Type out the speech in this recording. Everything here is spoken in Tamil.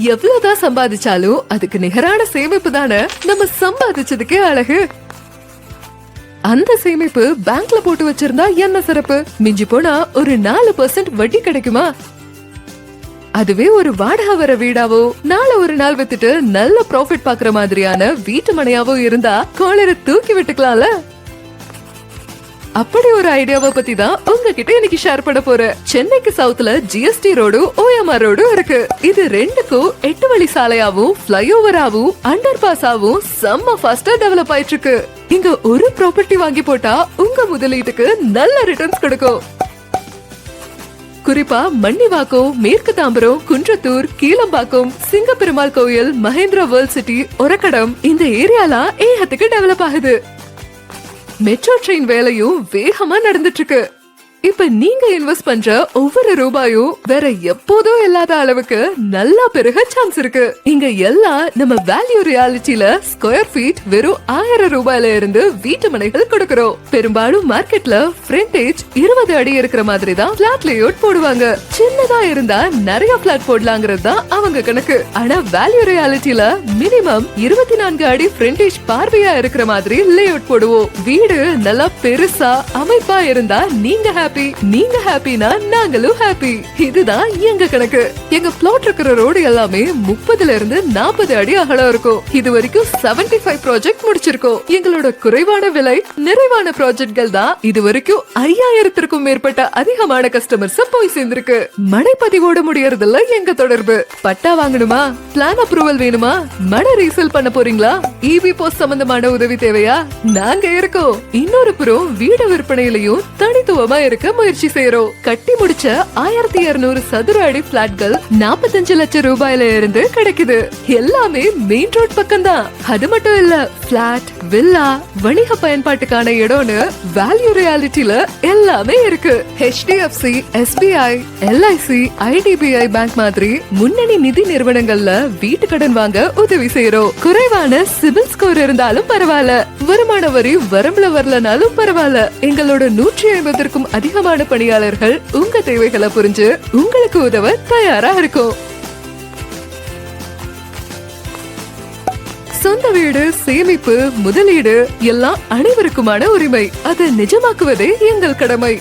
எவ்வளவுதான் சம்பாதிச்சாலும் அதுக்கு நிகரான சேமிப்பு தானே நம்ம சம்பாதிச்சதுக்கே அழகு. அந்த சேமிப்பு பேங்க்ல போட்டு வச்சிருந்தா என்ன சிறப்பு? மிஞ்சி போனா ஒரு 4% வட்டி கிடைக்குமா? அதுவே ஒரு வாடகை வர வீடாவோ நாளை ஒரு நாள் வித்துட்டு நல்ல ப்ராஃபிட் பாக்குற மாதிரியான வீட்டு மனையாவோ இருந்தா கோளரை தூக்கி விட்டுக்கலாம்ல. அப்படி ஒரு ஐடியாவை பத்தி தான் உங்ககிட்ட இன்னைக்கு ஷேர் பண்ண போறேன். சென்னைக்கு சவுத்ல ஜிஎஸ்டி ரோடு OMR ரோடும் இருக்கு. இது ரெண்டுக்கும் 8 வழி சாலையாவும் ஃபிளைஓவராவும் அண்டர் பாஸாவும் செம்ம ஃபாஸ்டா டெவலப் ஆயிட்டு இருக்கு. இங்க ஒரு ப்ராப்பர்ட்டி வாங்கி போட்டா உங்க முதலீட்டுக்கு நல்ல ரிட்டர்ன்ஸ் கொடுக்கும். குறிப்பா மன்னிவாக்கம், மேற்கு தாம்பரம், குன்றத்தூர், கீழம்பாக்கம், சிங்கப்பெருமாள் கோயில், மகேந்திரா வேர்ல்ட் சிட்டி, ஒரக்கடம் இந்த ஏரியாலாம் ஏகத்துக்கு டெவலப் ஆகுது. மெட்ரோ ட்ரெயின் வேலையும் வேகமா நடந்துட்டு இருக்கு. இப்ப நீங்க இன்வெஸ்ட் பண்ற ஒவ்வொரு ரூபாயும் வேற எப்போதும் இல்லாத அளவுக்கு நல்லா பெருக சான்ஸ் இருக்கு. இங்க எல்லாம் நம்ம வேல்யூ ரியாலிட்டியில ஸ்கொயர் ஃபீட் வெறும் 1000 ரூபாயில இருந்து வீட்டு மனைகள் கொடுக்கறோம். பெரும்பாலும் மார்க்கெட்ல ஃப்ரண்டேஜ் 20 அடி இருக்கிற மாதிரி தான் பிளாட் லேஅவுட் போடுவாங்க. சின்னதா இருந்தா நிறைய பிளாட் போடலாங்கிறது தான் அவங்க கணக்கு. ஆனா வேல்யூ ரியாலிட்டியில மினிமம் 24 அடி ஃப்ரண்டேஜ் பார்வையா இருக்கிற மாதிரி லேஅவுட் போடுவோம். வீடு நல்லா பெருசா அமைப்பா இருந்தா நீங்க ஹாப்பினா நாங்களும் ஹாப்பி. இதுதான் எங்க கணக்கு. எங்க பிளாட் இருக்கிற ரோடு எல்லாமே 30ல இருந்து 40 அடி அகலம் இருக்கும். இது வரைக்கும் 75 ப்ராஜெக்ட் முடிச்சிருக்கோம். எங்களோட குறைவான விலை நிறைவான ப்ராஜெக்ட்கள் தான் இது வரைக்கும் 5000க்கும் மேற்பட்ட அதிகமான கஸ்டமர்ஸ் போய் சேர்ந்திருக்கு. மனைப்பதிவோட முடியறதில்ல எங்க தொடர்பு. பட்டா வாங்கணுமா, பிளான் அப்ரூவல் வேணுமா, மனை ரீசேல் பண்ண போறீங்களா, EB போஸ்ட் சம்பந்தமான உதவி தேவையா, நாங்க இருக்கோம். இன்னொரு புறம் வீடு விற்பனையிலையும் தனித்துவமா இருக்க முயற்சி செய்யறோம். கட்டி முடிச்ச 1200 சதுர அடி பிளாட்கள் 45 லட்சம் ரூபாயில இருந்து கிடைக்குது. எல்லாமே மெயின் ரோட் பக்கம் தான். அது மட்டும் இல்ல, பிளாட், வில்லா, வணிக பயன்பாட்டுக்கான இடம்னு வேல்யூ ரியாலிட்டியில எல்லாமே இருக்கு. HDFC, SBI, LIC, IDBI bank மாதிரி முன்னணி நிதி நிறுவனங்கள்ல வீட்டு கடன் வாங்க உதவி செய்யறோம். குறைவான சிபில் ஸ்கோர் இருந்தாலும் பரவாயில்ல, வருமான வரி வரம்புல வரலனாலும் பரவாயில்ல, எங்களோட 150க்கும் அதிகமான பணியாளர்கள் உங்க தேவைகளை புரிஞ்சு உங்களுக்கு உதவ தயாரா இருக்கும். சொந்த வீடு, சேமிப்பு, முதலீடு எல்லாம் அனைவருக்குமான உரிமை. அதை நிஜமாக்குவதே எங்கள் கடமை.